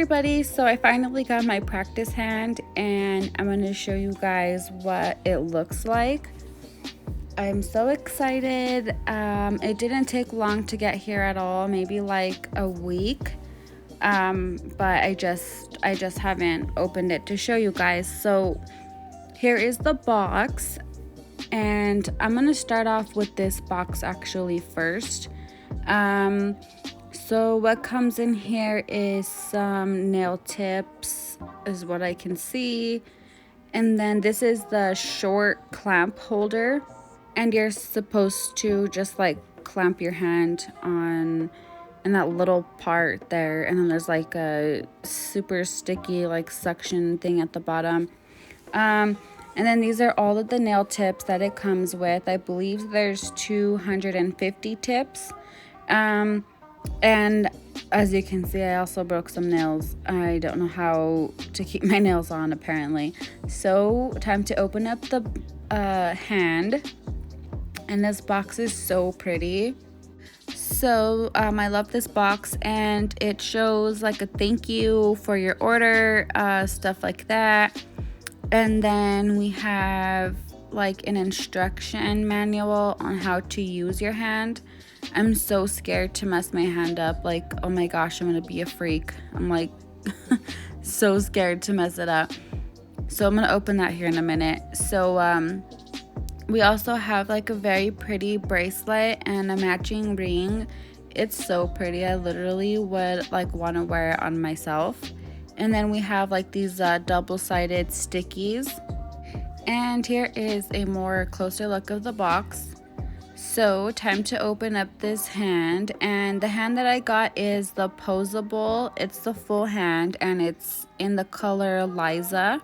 everybody, so I finally got my practice hand and I'm going to show you guys what it looks like. I'm so excited. It didn't take long to get here at all, maybe like a week, but I just haven't opened it to show you guys. So here is the box, and I'm going to start off with this box actually first. So what comes in here is some nail tips, is what I can see. And then this is the short clamp holder. And you're supposed to just like clamp your hand on in that little part there. And then there's like a super sticky like suction thing at the bottom. And then these are all of the nail tips that it comes with. I believe there's 250 tips. And as you can see, I also broke some nails. I don't know how to keep my nails on apparently. So time to open up the hand. And this box is so pretty. So I love this box, and it shows like a thank you for your order, stuff like that. And then we have like an instruction manual on how to use your hand. I'm so scared to mess my hand up. Like, oh my gosh, I'm gonna be a freak. I'm like so scared to mess it up. So I'm gonna open that here in a minute. So we also have like a very pretty bracelet and a matching ring. It's so pretty. I literally would like want to wear it on myself. And then we have like these double-sided stickies. And here is a more closer look of the box. So time to open up this hand, and the hand that I got is the Posable. It's the full hand, and it's in the color Liza.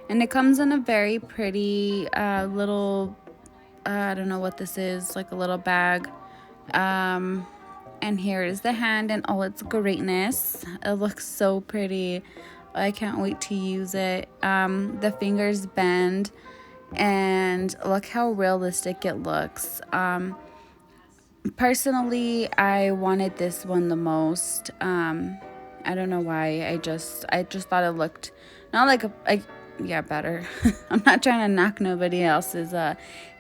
And it comes in a very pretty little, I don't know what this is, like a little bag. And here is the hand in all its greatness. It looks so pretty. I can't wait to use it. The fingers bend, and look how realistic it looks. Personally, I wanted this one the most. I don't know why. I just thought it looked not like yeah, better. I'm not trying to knock nobody else's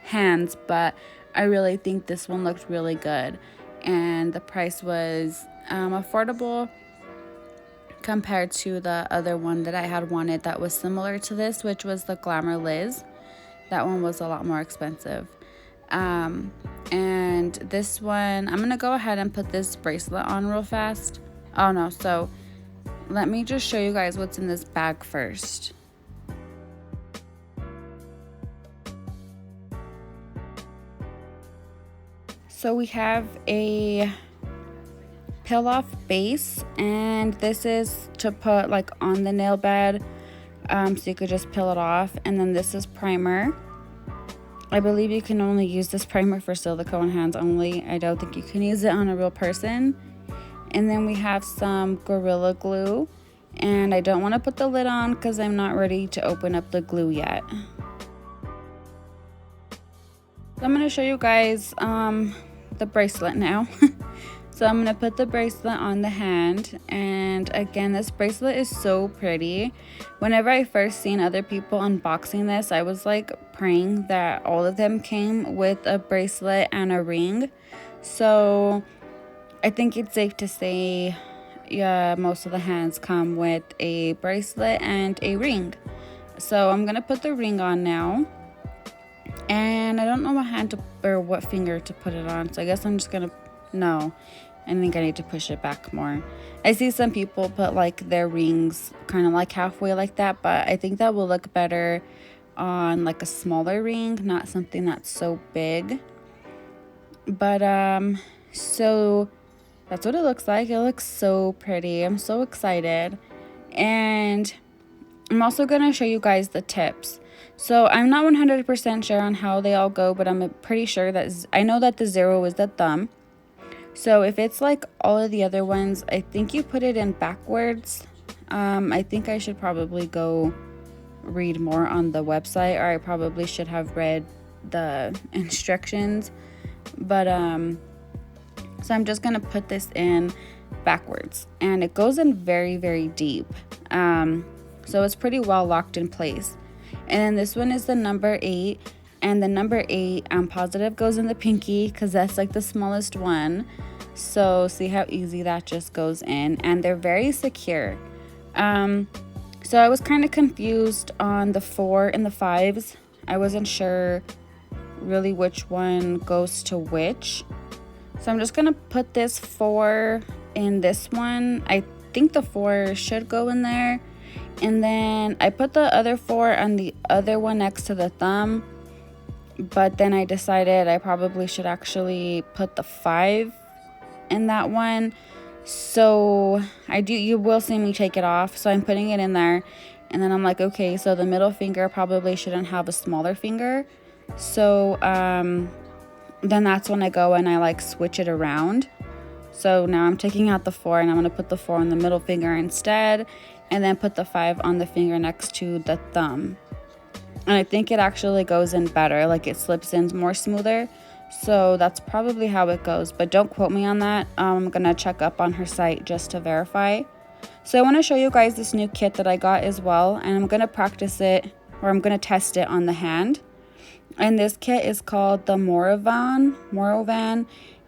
hands, but I really think this one looked really good, and the price was affordable compared to the other one that I had wanted that was similar to this, which was the Glamour Liz. That one was a lot more expensive. And this one, I'm gonna go ahead and put this bracelet on real fast. Oh no, so let me just show you guys what's in this bag first. So we have a peel off base, and this is to put like on the nail bed, so you could just peel it off. And then this is primer. I believe you can only use this primer for silicone hands only. I don't think you can use it on a real person. And then we have some Gorilla Glue, and I don't want to put the lid on because I'm not ready to open up the glue yet. So I'm going to show you guys the bracelet now. So I'm going to put the bracelet on the hand, and again, this bracelet is so pretty. Whenever I first seen other people unboxing this, I was like praying that all of them came with a bracelet and a ring. So I think it's safe to say, yeah, most of the hands come with a bracelet and a ring. So I'm going to put the ring on now. And I don't know what hand to, or what finger to put it on, so I guess I'm just gonna, no, I think I need to push it back more. I see some people put like their rings kind of like halfway like that, but I think that will look better on like a smaller ring, not something that's so big. But so that's what it looks like. It looks so pretty. I'm so excited. And I'm also gonna show you guys the tips. So I'm not 100% sure on how they all go, but I'm pretty sure that I know that the 0 is the thumb. So if it's like all of the other ones, I think you put it in backwards. I think I should probably go read more on the website, or I probably should have read the instructions. But so I'm just gonna put this in. backwards, and it goes in very deep. So it's pretty well locked in place. And then this one is the number 8, and the number 8 I'm positive goes in the pinky because that's like the smallest one. So see how easy that just goes in, and they're very secure. So I was kind of confused on the 4 and the 5s. I wasn't sure really which one goes to which. So I'm just gonna put this 4 in this one. I think the 4 should go in there. And then I put the other 4 on the other one next to the thumb. But then I decided I probably should actually put the 5 in that one. So you will see me take it off. So I'm putting it in there. And then I'm like, okay, so the middle finger probably shouldn't have a smaller finger. So then that's when I go and I like switch it around. So now I'm taking out the 4 and I'm going to put the 4 on the middle finger instead, and then put the 5 on the finger next to the thumb. And I think it actually goes in better, like it slips in more smoother. So that's probably how it goes, but don't quote me on that. I'm going to check up on her site just to verify. So I want to show you guys this new kit that I got as well, and I'm going to practice it, or I'm going to test it on the hand. And this kit is called the Morovan,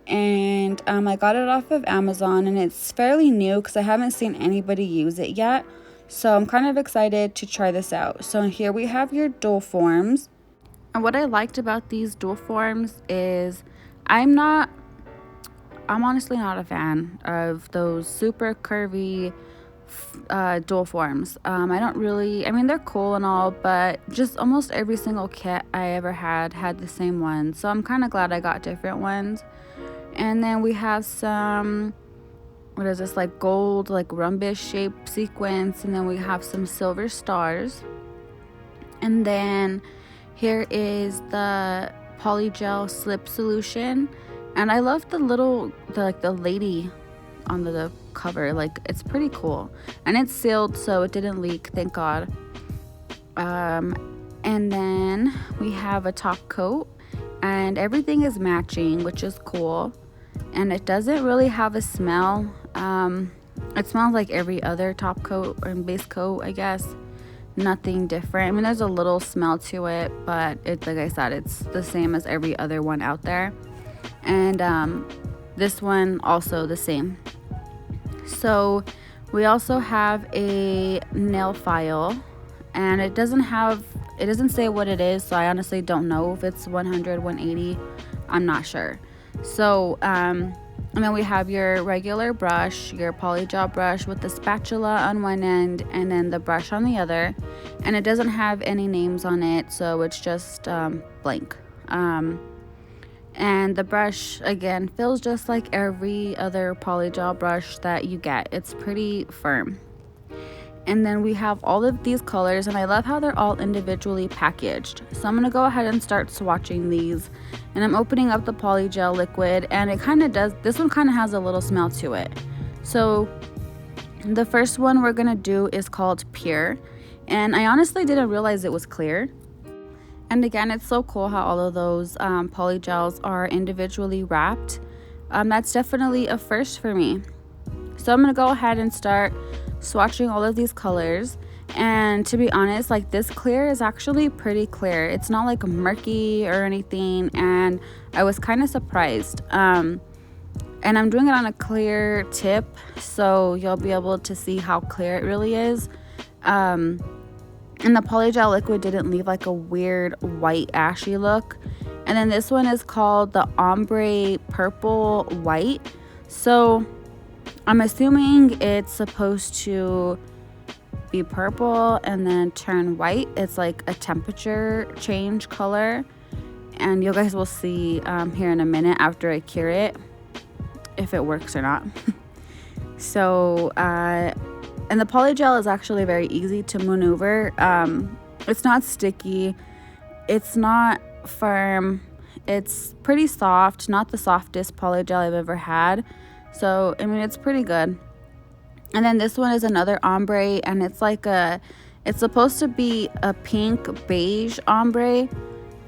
and I got it off of Amazon, and it's fairly new because I haven't seen anybody use it yet. So I'm kind of excited to try this out. So here we have your dual forms. And what I liked about these dual forms is I'm honestly not a fan of those super curvy dual forms. I mean, they're cool and all, but just almost every single kit I ever had the same one. So I'm kind of glad I got different ones. And then we have some, what is this, like gold, like rhombus shaped sequins, and then we have some silver stars. And then here is the Poly Gel slip solution, and I love the lady on the cover. Like, it's pretty cool, and it's sealed so it didn't leak, thank God. And then we have a top coat, and everything is matching, which is cool. And it doesn't really have a smell. It smells like every other top coat or base coat, I guess. Nothing different. I mean, there's a little smell to it, but it's, like I said, it's the same as every other one out there. And this one also the same. So we also have a nail file, and it doesn't say what it is, so I honestly don't know if it's 100, 180. I'm not sure. So and then we have your regular brush, your poly gel brush with the spatula on one end and then the brush on the other, and it doesn't have any names on it, so it's just blank. And the brush, again, feels just like every other poly gel brush that you get. It's pretty firm. And then we have all of these colors, and I love how they're all individually packaged. So I'm going to go ahead and start swatching these. And I'm opening up the poly gel liquid, and it kind of does, this one kind of has a little smell to it. So the first one we're going to do is called Pure. And I honestly didn't realize it was clear. And again, it's so cool how all of those poly gels are individually wrapped. That's definitely a first for me. So I'm going to go ahead and start swatching all of these colors, and to be honest, like, this clear is actually pretty clear. It's not like murky or anything, and I was kind of surprised. And I'm doing it on a clear tip, so you'll be able to see how clear it really is. And the poly gel liquid didn't leave like a weird white ashy look. And then this one is called the Ombre Purple White. So I'm assuming it's supposed to be purple and then turn white. It's like a temperature change color, and you guys will see here in a minute after I cure it if it works or not. So and the poly gel is actually very easy to maneuver. It's not sticky, it's not firm, it's pretty soft, not the softest poly gel I've ever had. So, I mean, it's pretty good. And then this one is another ombre, and it's like it's supposed to be a pink beige ombre.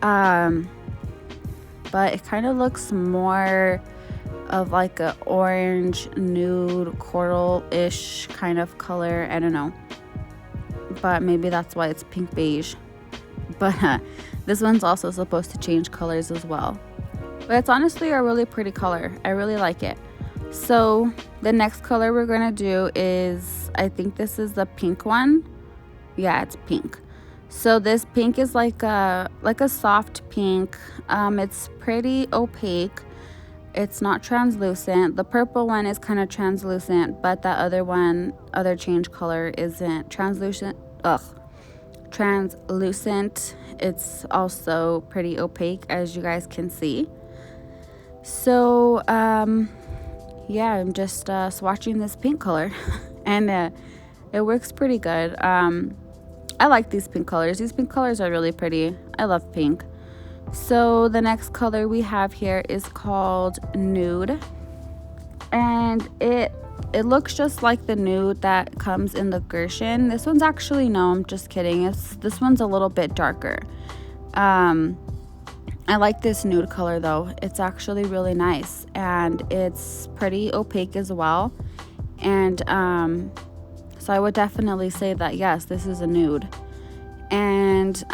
But it kind of looks more of like a orange nude coral-ish kind of color. I don't know, but maybe that's why it's pink beige. But this one's also supposed to change colors as well, but it's honestly a really pretty color. I really like it. So the next color we're gonna do is, I think this is the pink one. Yeah, it's pink. So this pink is like a soft pink. It's pretty opaque. It's not translucent. The purple one is kind of translucent, but that other change color isn't translucent. Translucent. It's also pretty opaque, as you guys can see. So yeah, I'm just swatching this pink color and it works pretty good. I like these pink colors. These pink colors are really pretty. I love pink. So the next color we have here is called Nude, and it looks just like the nude that comes in the Gershon. This one's actually, no, I'm just kidding. This one's a little bit darker. I like this nude color though. It's actually really nice, and it's pretty opaque as well. And so I would definitely say that yes, this is a nude. And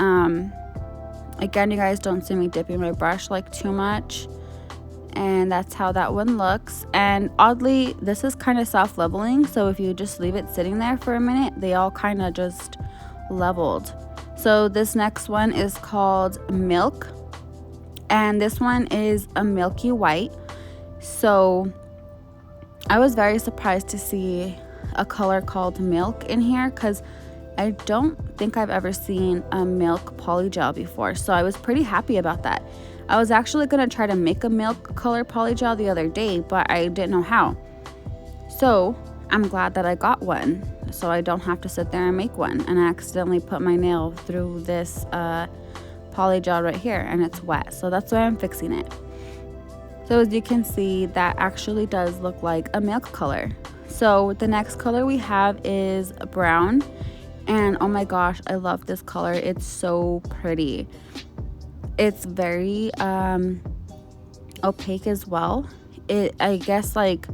again, you guys don't see me dipping my brush like too much, and that's how that one looks. And oddly, this is kind of self-leveling, so if you just leave it sitting there for a minute, they all kind of just leveled. So this next one is called Milk, and this one is a milky white. So I was very surprised to see a color called Milk in here, because I don't think I've ever seen a milk poly gel before, so I was pretty happy about that. I was actually going to try to make a milk color poly gel the other day, but I didn't know how. So I'm glad that I got one, so I don't have to sit there and make one. And I accidentally put my nail through this poly gel right here, and it's wet, so that's why I'm fixing it. So as you can see, that actually does look like a milk color. So the next color we have is brown. And oh my gosh, I love this color. It's so pretty. It's very opaque as well. I guess like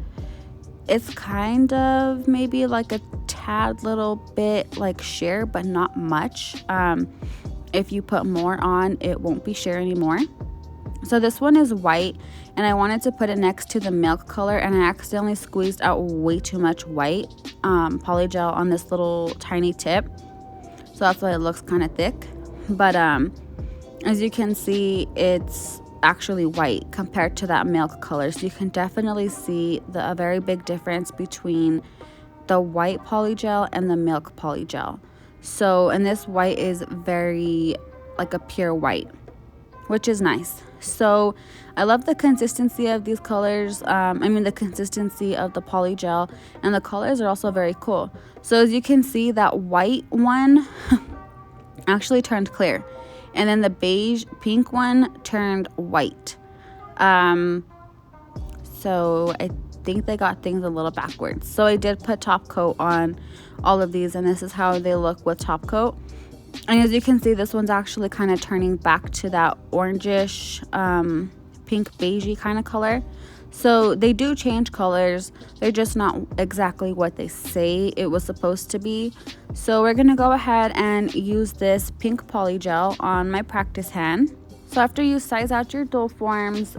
it's kind of maybe like a tad little bit like sheer, but not much. If you put more on, it won't be sheer anymore. So this one is white, and I wanted to put it next to the milk color, and I accidentally squeezed out way too much white poly gel on this little tiny tip, so that's why it looks kind of thick. But as you can see, it's actually white compared to that milk color, so you can definitely see a very big difference between the white poly gel and the milk poly gel. So, and this white is very like a pure white, which is nice. So I love the consistency of these colors. The consistency of the poly gel, and the colors are also very cool. So as you can see, that white one actually turned clear, and then the beige pink one turned white. So I think they got things a little backwards. So I did put top coat on all of these, and this is how they look with top coat. And as you can see, this one's actually kind of turning back to that orangish, pink beigey kind of color. So they do change colors. They're just not exactly what they say it was supposed to be. So we're going to go ahead and use this pink poly gel on my practice hand. So after you size out your dough forms,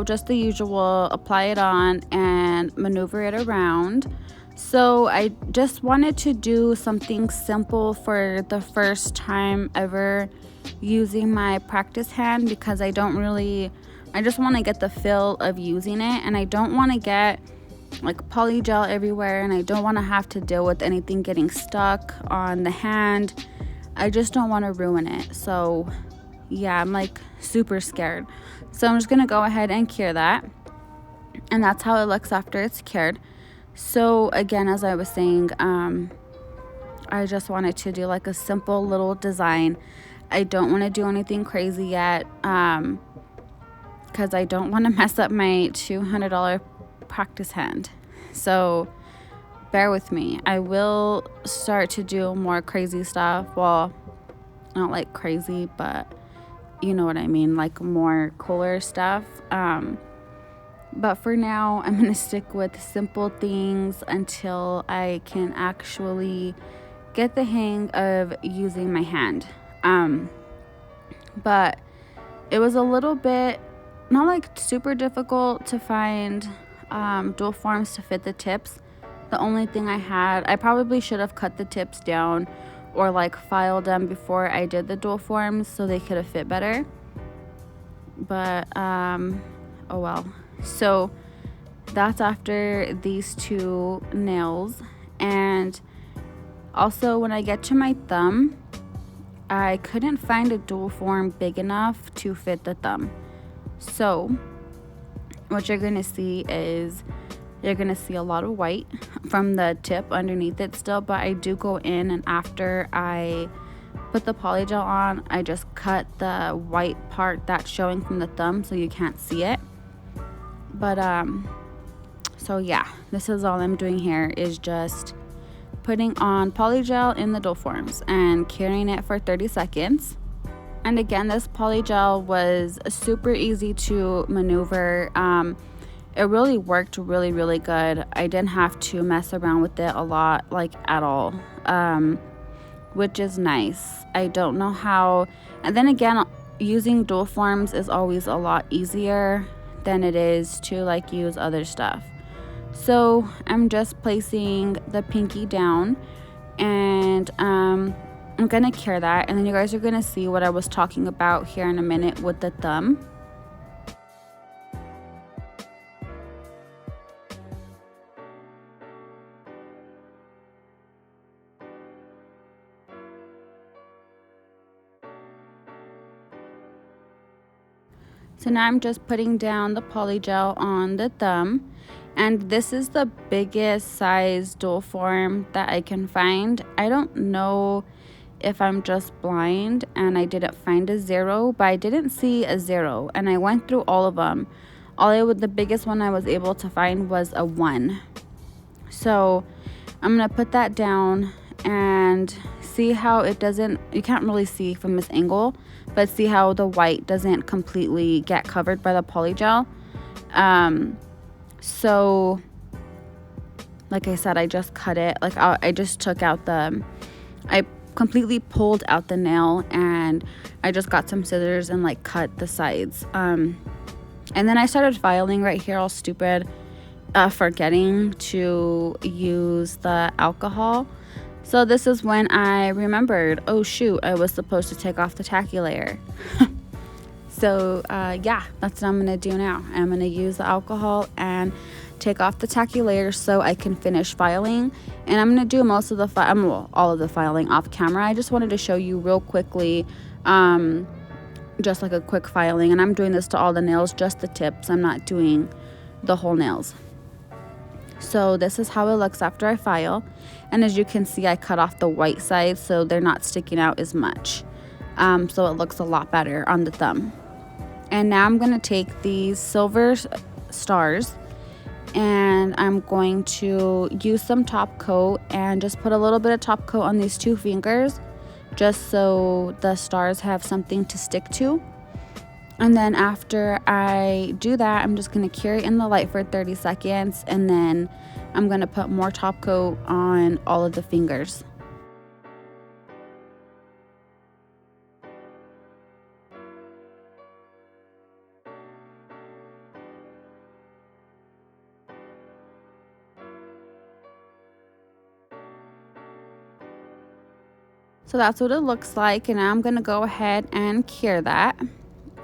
just the usual, apply it on and maneuver it around. So I just wanted to do something simple for the first time ever using my practice hand, because I just want to get the feel of using it, and I don't want to get like poly gel everywhere, and I don't want to have to deal with anything getting stuck on the hand. I just don't want to ruin it. So yeah, I'm like super scared. So I'm just going to go ahead and cure that, and that's how it looks after it's cured. So again, as I was saying, I just wanted to do like a simple little design. I don't want to do anything crazy yet, because I don't want to mess up my $200 practice hand. So bear with me. I will start to do more crazy stuff. Well, not like crazy, but you know what I mean, like more cooler stuff. But for now, I'm gonna stick with simple things until I can actually get the hang of using my hand. But it was a little bit, not like super difficult to find dual forms to fit the tips. The only thing I probably should have cut the tips down or like filed them before I did the dual forms so they could have fit better. But oh well. So that's after these two nails. And also when I get to my thumb, I couldn't find a dual form big enough to fit the thumb. So what you're gonna see is you're gonna see a lot of white from the tip underneath it still, but I do go in, and after I put the poly gel on, I just cut the white part that's showing from the thumb so you can't see it. But so yeah, this is all I'm doing here, is just putting on poly gel in the dual forms and curing it for 30 seconds. And again, this poly gel was super easy to maneuver. It really worked really good. I didn't have to mess around with it a lot, like at all, which is nice. I don't know how, and then again, using dual forms is always a lot easier than it is to like use other stuff. So I'm just placing the pinky down, and I'm gonna cure that, and then you guys are gonna see what I was talking about here in a minute with the thumb. So now I'm just putting down the poly gel on the thumb, and this is the biggest size dual form that I can find. I don't know if I'm just blind and I didn't find a 0, but I didn't see a 0, and I went through all of them. The biggest one I was able to find was a 1. So I'm gonna put that down and see how it doesn't, you can't really see from this angle, but see how the white doesn't completely get covered by the poly gel. So like I said, I just cut it, like I just took out I completely pulled out the nail, and I just got some scissors and like cut the sides. And then I started filing right here all stupid, forgetting to use the alcohol. So this is when I remembered, oh shoot, I was supposed to take off the tacky layer. So yeah, that's what I'm gonna do now. I'm gonna use the alcohol and take off the tacky layer so I can finish filing. And I'm gonna do most of the all of the filing off camera. I just wanted to show you real quickly, just like a quick filing. And I'm doing this to all the nails, just the tips. I'm not doing the whole nails. So this is how it looks after I file, and as you can see, I cut off the white side so they're not sticking out as much, so it looks a lot better on the thumb. And now I'm going to take these silver stars, and I'm going to use some top coat and just put a little bit of top coat on these 2 fingers, just so the stars have something to stick to. And then after I do that, I'm just going to cure it in the light for 30 seconds, and then I'm going to put more top coat on all of the fingers. So that's what it looks like, and now I'm going to go ahead and cure that.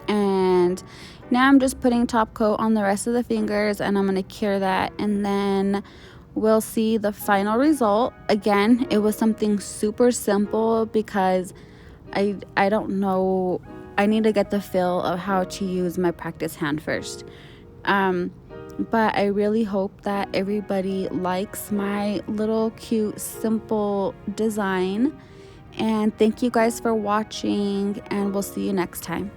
And now I'm just putting top coat on the rest of the fingers, and I'm going to cure that, and then we'll see the final result. Again, it was something super simple because I don't know, I need to get the feel of how to use my practice hand first. But I really hope that everybody likes my little cute simple design, and thank you guys for watching, and we'll see you next time.